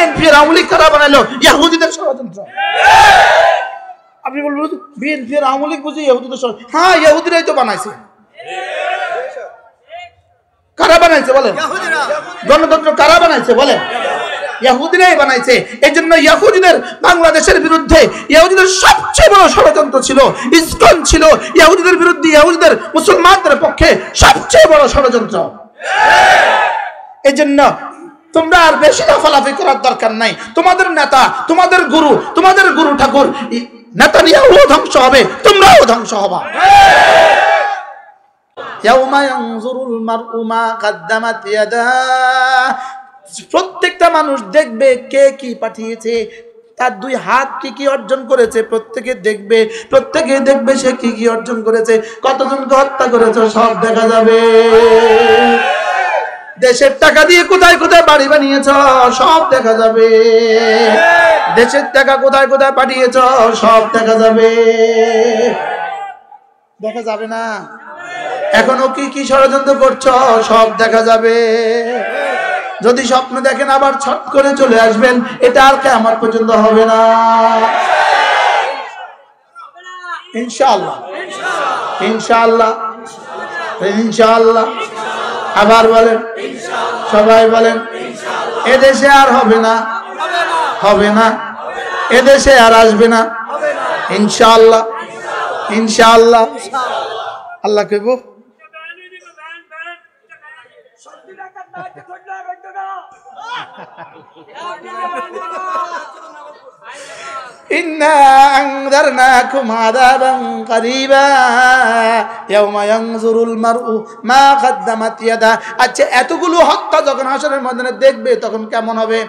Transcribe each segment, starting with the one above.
BNP এর আওয়ামী লীগ কারা বানাইলো? ইহুদিদের ষড়যন্ত্র। আপনি বলবেন বিএনপি এর আওয়ামী লীগ বুঝি ইহুদিদের ষড়যন্ত্র? হ্যাঁ, ইহুদিরাই তো বানাইছে। কারা বানাইছে বলেন? গণতন্ত্র কারা বানাইছে বলেন? ইহুদিরাই বানাইছে। এই জন্য ইহুদিদের বাংলাদেশের বিরুদ্ধে ইহুদিদের সবচেয়ে বড় ষড়যন্ত্র ছিল ইসকন ছিল। ইহুদিদের বিরুদ্ধে ইহুদিদের মুসলমানদের পক্ষে সবচেয়ে বড় ষড়যন্ত্র। এই জন্য তোমরা আর বেশি লাফালাফি করার দরকার নাই। তোমাদের নেতা, তোমাদের গুরু ঠাকুর নেতানিয়াহু ধ্বংস হবে, তোমরাও ধ্বংস হবা। ইয়াউমা ইয়ানজুরুল মারউ মা কদ্দামাত ইয়াদাহ, প্রত্যেকটা মানুষ দেখবে কে কি পাঠিয়েছে, তার দুই হাত কি কি অর্জন করেছে। প্রত্যেকে দেখবে সে কি কি অর্জন করেছে, কতজনকে হত্যা করেছে, সব দেখা যাবে। দেশের টাকা দিয়ে কোথায় কোথায় বাড়ি বানিয়েছ, সব দেখা যাবে। দেশের টাকা কোথায় কোথায় পাঠিয়েছ, সব দেখা যাবে। দেখা যাবে না? এখনো কি কি ষড়যন্ত্র করছো, সব দেখা যাবে। যদি স্বপ্ন দেখেন আবার ছট করে চলে আসবেন, এটা আর কিয়ামত পর্যন্ত হবে না ইনশাআল্লাহ। ইনশাআল্লাহ, ইনশাআল্লাহ। আবার বলেন, সবাই বলেন, এদেশে আর হবে না, হবে না, এদেশে আর আসবে না ইনশাআল্লাহ, ইনশাআল্লাহ। আল্লাহ কইব ইন্না আনযারনাকুম আযাবান কারীবা ইয়াওমা ইয়ানজুরুল মারউ মা কদ্দামাত ইয়াদা। আচ্ছা, এতগুলো হত্যা যখন হাশরের ময়দানে দেখবে তখন কেমন হবে?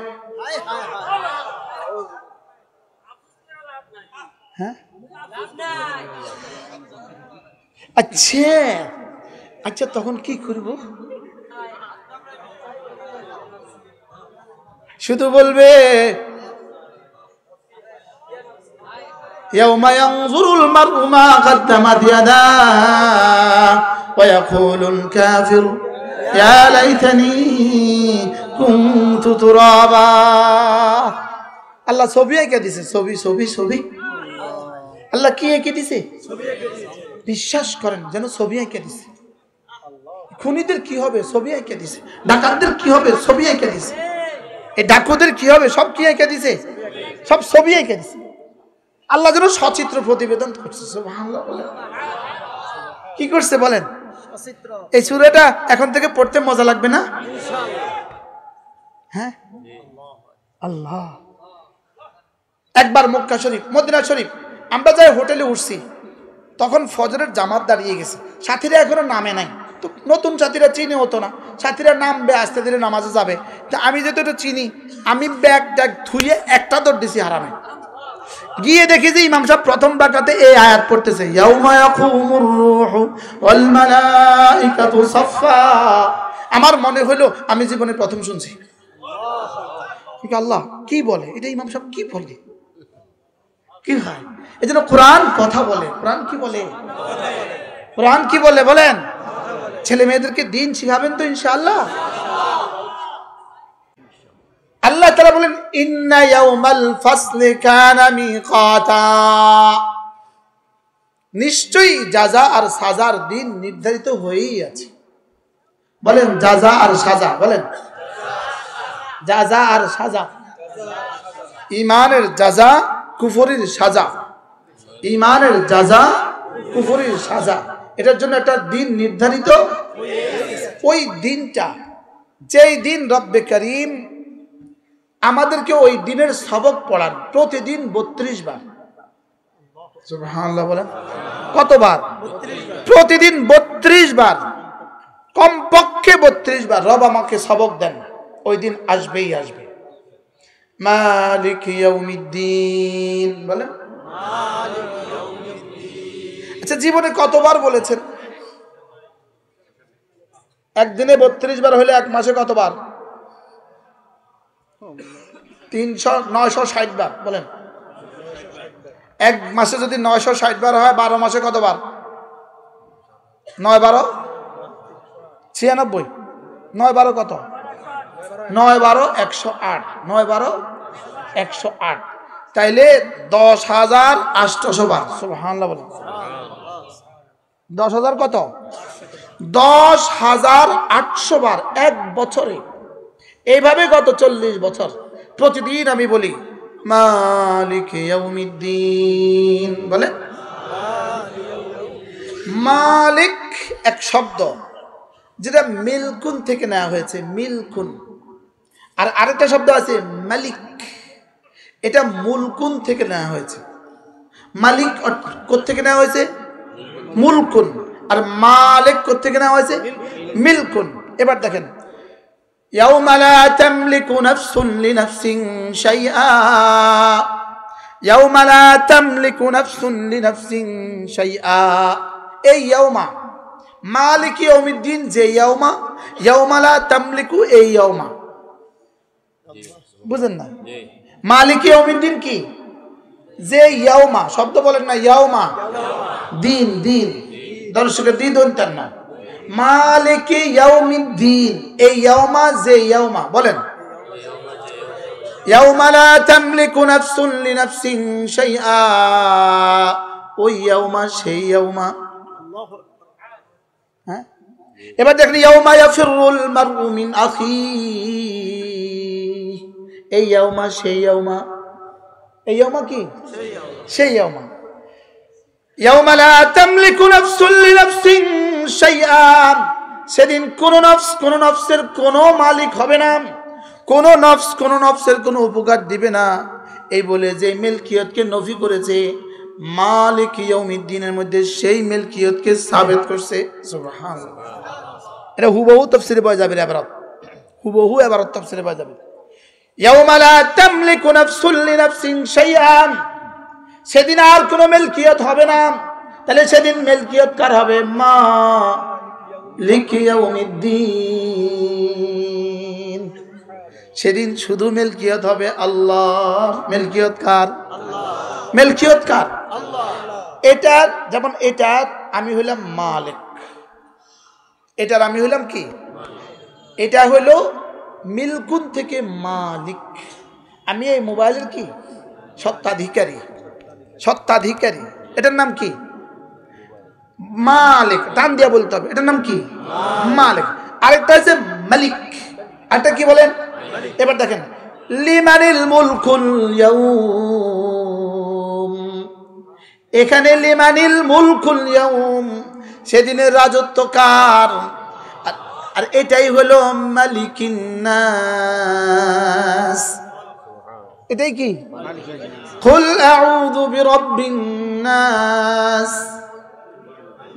হ্যাঁ, আচ্ছা তখন কি করব? শুধু বলবে ইয়াউমা ইয়ানজুরুল মারউ মা কদ্দামাত ইয়াদা ওয়া ইয়াকুলুল কাফিরু ইয়া লাইতানি কুনতু তুরাবা। আল্লাহ ছবি এঁকে দিছে, ছবি। আল্লাহ কি এঁকে দিছে? বিশ্বাস করেন যেন ছবি এঁকে দিছে। খুনিদের কি হবে? ছবি এঁকে দিছে। ডাকাতদের কি হবে? ছবি এঁকে দিছে। এই ডাকুদের কি হবে? সব কি এঁকে দিছে? সব ছবি এঁকে দিছে। আল্লাহ যেন সচিত্র প্রতিবেদন করছে। সুবহানাল্লাহ। কি করছে বলেন? এই সূরাটা এখন থেকে পড়তে মজা লাগবে না? হ্যাঁ, আল্লাহ। একবার মক্কা শরীফ, মদিনা শরীফ আমরা যাই হোটেলে উঠছি, তখন ফজরের জামাত দাঁড়িয়ে গেছে। সাথীরা এখনো নামে নাই, তো নতুন সাথীরা চিনি হতো না। সাথীরা নামবে, আস্তে ধীরে নামাজে যাবে। তা আমি যেহেতু এটা চিনি, আমি ব্যাগ ট্যাগ ধুয়ে একটা দৌড় দিছি হারামে। গিয়ে দেখি যে ইমাম সাহেব প্রথম রাকাতে এই আয়াত পড়তেছে, ইয়াউমা ইয়াকুমুর রূহু ওয়াল মালাইকাতু সাফফা। আমার মনে হলো আমি জীবনে প্রথম শুনছি। আল্লাহ কি বলে এটা? ইমাম সাহেব কি বলে? কি হয়? এই জন্য কোরআন কথা বলে। কোরআন কি বলে? কোরআন কি বলে বলেন? ছেলে মেয়েদেরকে দিন শিখাবেন তো ইনশাআল্লাহ। আল্লাহ তাআলা বলেন ইন্না ইয়াউমাল ফাসলি কানা মিকাতা, নিশ্চয়ই জাযা আর সাজার দিন নির্ধারিত হয়েই আছে। বলেন জাযা আর সাজা, বলেন জাযা আর সাজা। ঈমানের জাযা, কুফরির সাজা। ঈমানের জাযা, কুফরির সাজা। এটার জন্য একটা দিন নির্ধারিত। ওই দিনটা, যেই দিন রব্বে করিম আমাদেরকে ওই দিনের সবক পড়ান প্রতিদিন 32 বার। সুবহানাল্লাহ বলেন। কতবার? প্রতিদিন 32 বার, কমপক্ষে 32 বার রব আমাকে সবক দেন। ওই দিন আসবেই আসবে। মালিক ইয়াউমিদ্দিন, বলেন। আচ্ছা, জীবনে কতবার বলেছেন? একদিনে 32 বার হলে এক মাসে কতবার? 960 বার। বলেন এক মাসে যদি 960 বার হয়, 12 মাসে কতবার? 9 12 96। 9 12 কত? 9 12 108, 9 12 108, তাইলে 10,800 বার। সুবহানাল্লাহ বলেন। 10,000 কত? 10,800 বার এক বছরে। এইভাবে গত 40 বছর প্রতিদিন আমি বলি মালিক ইয়াউমিদ্দিন। বলে মালিক এক শব্দ যেটা মিলকুন থেকে নেওয়া হয়েছে, মিলকুন। আর আরেকটা শব্দ আছে মালিক, এটা মুলকুন থেকে নেওয়া হয়েছে। মালিক কোত্থেকে নেওয়া হয়েছে? মুলকুন। আর মালিক কোত্থেকে নেওয়া হয়েছে? মিলকুন। এবার দেখেন ইয়াউমা লা তামলিকু নাফসুন লিনাফসিন শাইআ, ইয়াউমা লা তামলিকু নাফসুন লিনাফসিন শাইআ। এই ইয়াউমা মালিক ইয়াউমিদ্দিন, যে ইয়াউমা, ইয়াউমা লা তামলিকু এই ইয়াউমা, বুঝেন না? মালিক ইয়াউমিদ্দিন কি? যে ইয়াউমা, শব্দ বলেন না, ইয়াউমা দিন, দিন দর্শকের দিন দন্তার না, মালিক ইয়াউমিদ্দিন এই ইয়াউমা, যে ইয়াউমা, বলেন ইয়াউমা লা তামলিকু নাফসুন লিনাফসিন শাইআ, ওই ইয়াউমা সেই ইয়াউমা। হ্যাঁ, এবার দেখেন ইয়াউমা ইয়াফিরুল মারউ মিন আখি, এই ইয়াউমা সেই ইয়াউমা। এই ইয়াউমা কি? সেই ইয়াউমা। ইয়াউমা লা তামলিকু নাফসুন লিনাফসিন শাইআ, সেদিন কোন নফস কোন নফসের কোনো মালিক হবে না, কোন নফস কোন নফসের কোনো উপকার দিবে না। এই বলে যে মিলকিয়তকে নফি করেছে, মালিক ইয়াউমিদ্দিনের মধ্যে সেই মিলকিয়তকে সাবিত করছে। সুবহানাল্লাহ। এটা হুবহু তাফসীরে পাওয়া যাবে, ইবারত হুবহু ইবারত তাফসীরে পাওয়া যাবে। ইয়াউমা লা তামলিকু নাফসুন লিনাফসিন শাইআ, সেদিন আর কোনো মিলকিয়ত হবে না। তাহলে সেদিন মিলকিয়ত কার হবে? মালিক ইয়াউমিদ্দিন। সেদিন শুধু মিলকিয়ত হবে আল্লাহর। মিলকিয়ত কার? আল্লাহ। মিলকিয়ত কার? আল্লাহ। এটা যেমন এটা আমি হইলাম মালিক, এটার আমি হইলাম কি? এটা হইল মিলকুন থেকে মালিক। আমি এই মোবাইলের কি? সত্ত্বাধিকারী, সত্ত্বাধিকারী। এটার নাম কি? মালিক। টান দিয়া বলতে হবে, এটার নাম কি? মালিক। আরেকটা আছে মালিক, আরেকটা কি বলেন? এবার দেখেন লিমানিল মুলকুল ইয়াউম, এখানে লিমানিল মুলকুল ইয়াউম, সেদিনের রাজত্ব কার? আর এটাই হলো মালিকিন নাস। এটাই কি? কুল আউযু বিরাব্বিন নাস,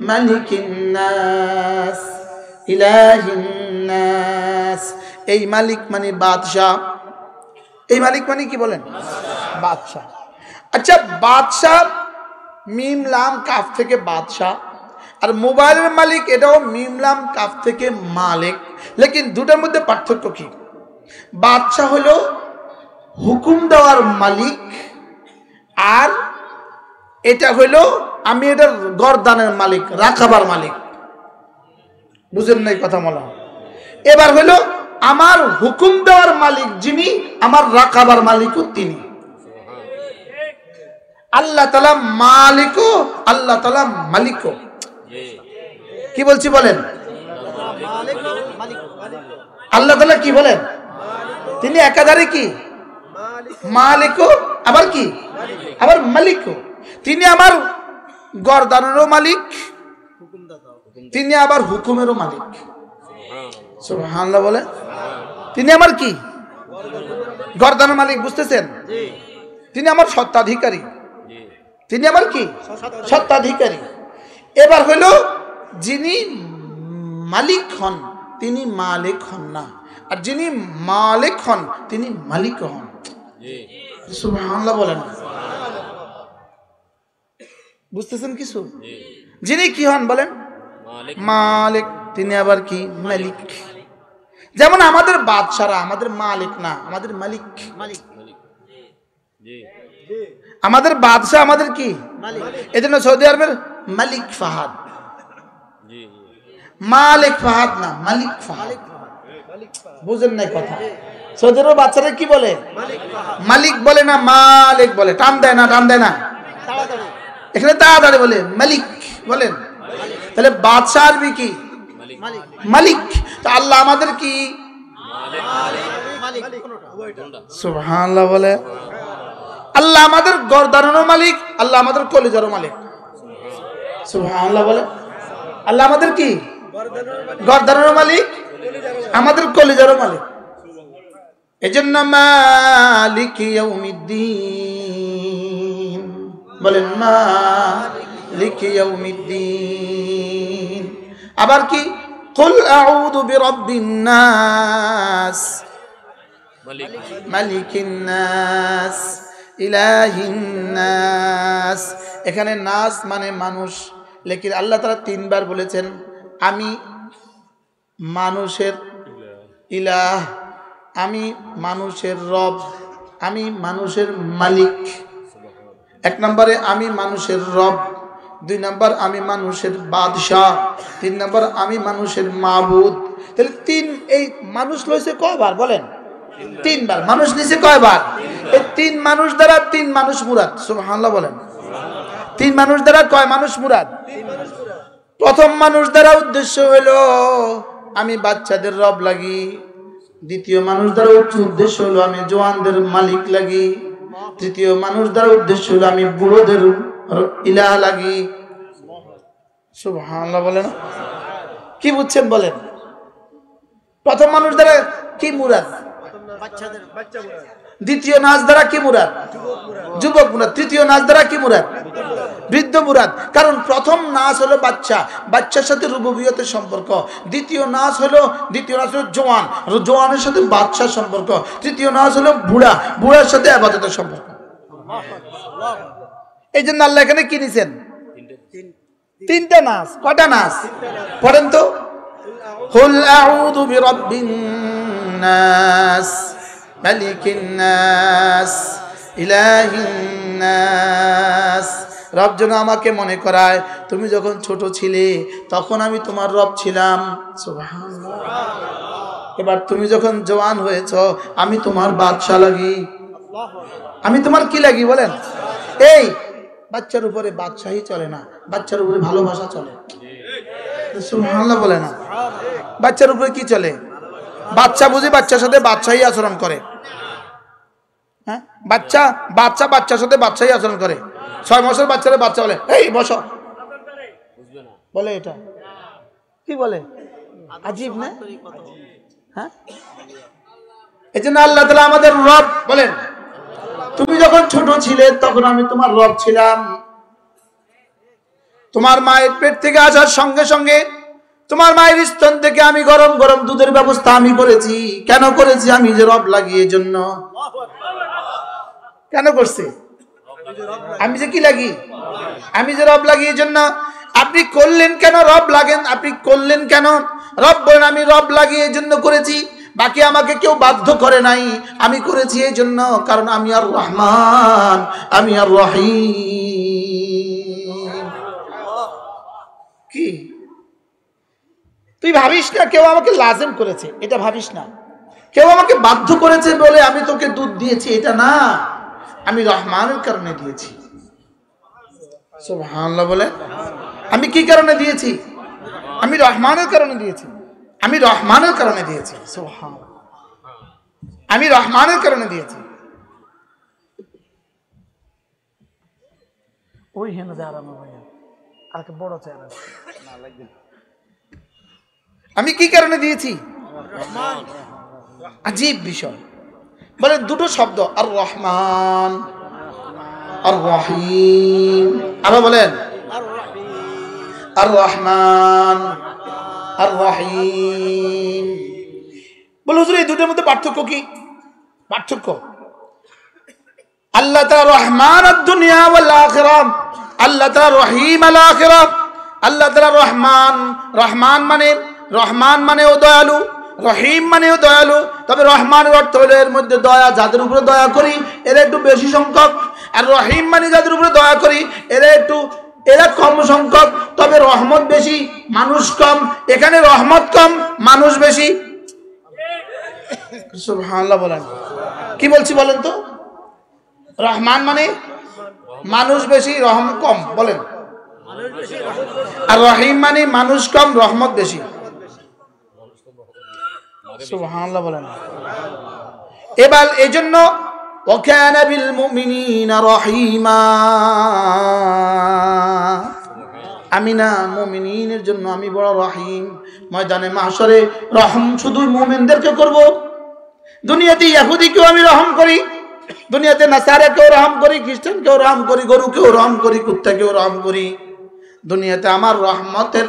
মালিকিন নাস, ইলাহিন নাস। এই মালিক মানে বাদশাহ। এই মালিক মানে কি বলেন? বাদশাহ। আচ্ছা, বাদশাহ মিম লাম কাফ থেকে বাদশাহ, আর মোবাইলের মালিক এটাও মিম লাম কাফ থেকে মালিক। লেকিন দুটার মধ্যে পার্থক্য কি? বাদশাহ হলো হুকুম দেওয়ার মালিক, আর এটা হইলো আমি এটার গর্দানের মালিক, রাখাবার মালিক। বুঝেন নাই কথা বলা? এবার হইলো আমার হুকুম দেওয়ার মালিক যিনি, আমার রাখাবার মালিকও তিনি। আল্লাহ তাআলা মালিকও, আল্লাহ তাআলা মালিকও। কি বলছি বলেন? আল্লাহ তাআলা কি বলেন? তিনি একাধারে কি? মালিকও, আবার কি? আবার মালিকও। তিনি আমার গর্দানেরও মালিক, তিনি আবার হুকুমেরও মালিক। সুবহানাল্লাহ বলে। তিনি আমার কি? গর্দানের মালিক। বুঝতেছেন? তিনি আমার সত্ত্বাধিকারী, তিনি আমার কি? সত্ত্বাধিকারী। এবার হইল যিনি মালিক হন তিনি মালিক হন না, আর যিনি মালিক হন তিনি মালিক হন। সুবহানাল্লাহ বলেন। বুঝতেছেন কিছু? যিনি কি হন বলেন? মালিক। তিনি আবার কি? মালিক। যেমন আমাদের বাদশারা আমাদের মালিক না, আমাদের মালিক। আমাদের বাদশাহ আমাদের কি? এজন্য সৌদি আরবের মালিক ফাহাদ, মালিক ফাহাদ না, মালিক ফাহাদ। বুঝেন নাই কথা? সৌদির বাচ্চারা কি বলে? মালিক বলে না মালিক বলে, টান দেয় না, টান দেয় না। এখানে তাড়াতাড়ি বলে মালিক বলেন। তাহলে বাদশাহ আরবি কি? মালিক। তো আল্লাহ আমাদের কি? সুবহানাল্লাহ বলে। আল্লাহ আমাদের গর্দানেরও মালিক, আল্লাহ আমাদের কলিজারও মালিক। সুবহানাল্লাহ বলে। আল্লাহ আমাদের কি? গর্দানেরও মালিক, আমাদের কলিজারও মালিক। এজন্য মালিক ইয়াউমিদ্দিন বলেন, মালিক ইয়াউমিদ্দিন। আবার কি? কুল আউযু বিরাব্বিন নাস মালিকিন নাস ইলাহিন নাস। এখানে নাস মানে মানুষ, লেকিন আল্লাহ তাআলা তিনবার বলেছেন আমি মানুষের ইলাহ, আমি মানুষের রব, আমি মানুষের মালিক। এক নম্বরে আমি মানুষের রব, দুই নম্বর আমি মানুষের বাদশাহ, তিন নম্বর আমি মানুষের মাবুদ। তাহলে তিন, এই মানুষ লইছে কয়বার বলেন? তিনবার। মানুষ নিছে কয়বার? এই তিন মানুষ দ্বারা তিন মানুষ মুরাদ। সুবহানাল্লাহ বলেন। তিন মানুষ দ্বারা কয় মানুষ মুরাদ? প্রথম মানুষ দ্বারা উদ্দেশ্য হলো আমি বাচ্চাদের রব লাগি, দ্বিতীয় মানুষ দ্বারা উদ্দেশ্য হলো আমি জওয়ানদের মালিক লাগি, তৃতীয় মানুষ দ্বারা উদ্দেশ্য হলো আমি বুড়োদের ইলাহ লাগি। সুবহানাল্লাহ বলেন। কি বুঝছেন বলেন? প্রথম মানুষ দ্বারা কি মুরাদ? দ্বিতীয় নাচ দ্বারা কি মুরাদ? যুবক মুরাদ। তৃতীয় নাচ দ্বারা কি মুরাদ? বৃদ্ধ মুরাদ। কারণ প্রথম নাচ হলো বাচ্চা, বাচ্চার সাথে রুবুবিয়তের সম্পর্ক। দ্বিতীয় নাচ হলো জওয়ান, জওয়ানের সাথে বাচ্চার সম্পর্ক। তৃতীয় নাচ হলো বুড়া, বুড়ার সাথে ইবাদতের সম্পর্ক। এই জন্য আল্লাহ এখানে কি নিছেন? তিনটা নাচ। কয়টা নাচ পড়েন তো? কুল আউযু বিরাব্বিন নাস মালিকিন নাস ইলাহিন নাস। রব যেন আমাকে মনে করায় তুমি যখন ছোট ছিলে তখন আমি তোমার রব ছিলাম। সুবহানাল্লাহ। এবার তুমি যখন জওয়ান হয়েছ আমি তোমার বাদশা লাগি। আমি তোমার কি লাগি বলেন? এই বাচ্চার উপরে বাদশাহী চলে না, বাচ্চার উপরে ভালোবাসা চলে। সুবহানাল্লাহ বলে না? বাচ্চার উপরে কি চলে? বাচ্চা বুঝি বাচ্চার সাথে বাদশাহী আচরণ করে। হ্যাঁ, বাচ্চা বাচ্চা বাচ্চার সাথে বাদশাহী আচরণ করে। 6 মাসের বাচ্চারা বাচ্চা বলে এই বসো, বলে এটা কি বলে? আজীব না? হ্যাঁ, এই জন্য আল্লাহ তাআলা আমাদের রব বলেন। তুমি যখন ছোট ছিলে তখন আমি তোমার রব ছিলাম। তোমার মায়ের পেট থেকে আসার সঙ্গে সঙ্গে তোমার মায়ের স্তন থেকে আমি গরম গরম দুধের ব্যবস্থা আমি করেছি। কেন করেছি? আমি যে রব লাগি এই জন্য। কেন করছে? আমি যে কি লাগি? আমি যে রব লাগি এই জন্য। আপনি করলেন কেন রব লাগেন? আপনি করলেন কেন? রব বলেন আমি রব লাগি এই জন্য করেছি, বাকি আমাকে কেউ বাধ্য করে নাই, আমি করেছি এই জন্য। কারণ আমি আর রহমান, আমি আর রহিম। কি তুই ভাবিস না কেউ আমাকে লাজেম করেছে, এটা ভাবিস না। কেউ আমাকে বাধ্য করেছে বলে আমি তোকে দুধ দিয়েছি, এটা না। আমি রহমানের কারণে দিয়েছি। সুবহানাল্লাহ বলে। আমি কি কারণে দিয়েছি? আমি রহমানের কারণে দিয়েছি। আমি রহমানের কারণে দিয়েছি। সুবহানাল্লাহ, আমি রহমানের কারণে দিয়েছি। ওই হেন যারা ভাইয়া আর বড় চেহারা না লাগবে। আমি কি কারণে দিয়েছি? আজীব বিষয়। বলে দুটো শব্দ, আর রহমান আর রহিম। আবার বলেন আর রহমান আর রহিম। বলে হুজুর এই দুটোর মধ্যে পার্থক্য কি? পার্থক্য আল্লাহ তাআলা রহমান আদ-দুনিয়া ওয়াল আখিরাহ, আল্লাহ তাআলা রহিম আল আখিরাহ। আল্লাহ তাআলা রহমান, রহমান মানে ও দয়ালু, রহিম মানেও দয়ালু। তবে রহমানের অর্থ হলো এর মধ্যে দয়া, যাদের উপরে দয়া করি এরা একটু বেশি সংখ্যক। আর রহিম মানে যাদের উপরে দয়া করি এরা কম সংখ্যক, তবে রহমত বেশি মানুষ কম। এখানে রহমত কম মানুষ বেশি। সুবহানাল্লাহ বলেন। কি বলছি বলেন তো? রহমান মানে মানুষ বেশি রহম কম, বলেন। আর রহিম মানে মানুষ কম রহমত বেশি। সুবহানাল্লাহ বলেন। এবার এজন্য ওয়াকানা বিল মুমিনিনা রহিমা, আমি না মুমিনের জন্য আমি বড় রহিম। ময়দানে মাহশরে রহম শুধু মুমিনদেরকে করব। দুনিয়াতে ইহুদিকেও আমি রহম করি, দুনিয়াতে নাসারাকেও রহম করি, খ্রিস্টানকেও রহম করি, গরুকেও রহম করি, কুত্তাকেও রহম করি। দুনিয়াতে আমার রহমতের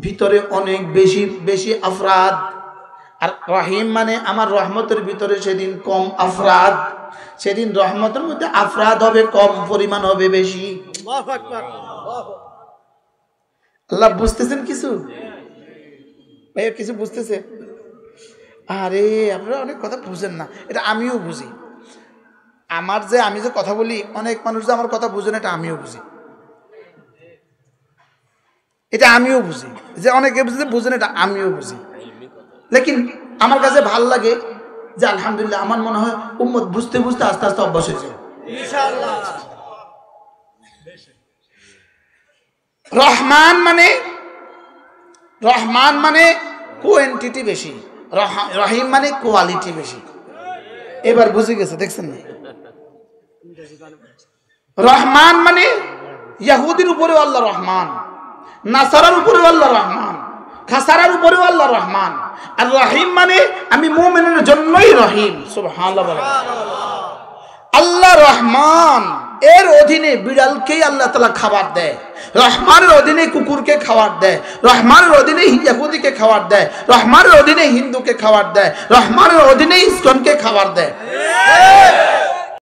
ভিতরে অনেক বেশি বেশি আফরাদ, আর রহিম মানে আমার রহমতের ভিতরে সেদিন কম আফরাদ। সেদিন রহমতের মধ্যে আফরাদ হবে কম, পরিমাণ হবে বেশি। আল্লাহ বুঝতেছেন কিছু? ভাইয়া কিছু বুঝতেছে? আরে আপনারা অনেক কথা বুঝেন না, এটা আমিও বুঝি। আমি যে কথা বলি, অনেক মানুষ যে আমার কথা বুঝেন, এটা আমিও বুঝি। এটা আমিও বুঝি যে অনেকে বুঝেন, এটা আমিও বুঝি। লেকিন আমার কাছে ভাল লাগে যে আলহামদুলিল্লাহ, আমার মনে হয় উম্মত বুঝতে বুঝতে আস্তে আস্তে অভ্যাস হয়েছে ইনশাআল্লাহ। রহমান মানে কোয়ান্টিটি বেশি, রহিম মানে কোয়ালিটি বেশি। এবার বুঝে গেছে, দেখছেন না? রহমান মানে ইহুদির উপরেও আল্লাহ রহমান, নাসারার উপরেও আল্লাহ রহমান, খাসারার উপরেও আল্লাহ রহমান। আর রহিম মানে আমি মুমিনের জন্যই রহিম। সুবহানাল্লাহ বলেন। আল্লাহ রহমান, এর অধীনে বিড়ালকেই আল্লাহ তাআলা খাবার দেয়, রহমানের অধীনে কুকুরকে খাবার দেয়, রহমানের অধীনে ইহুদিকে খাবার দেয়, রহমানের অধীনে হিন্দুকে খাবার দেয়, রহমানের অধীনে ইসকনকে খাবার দেয়।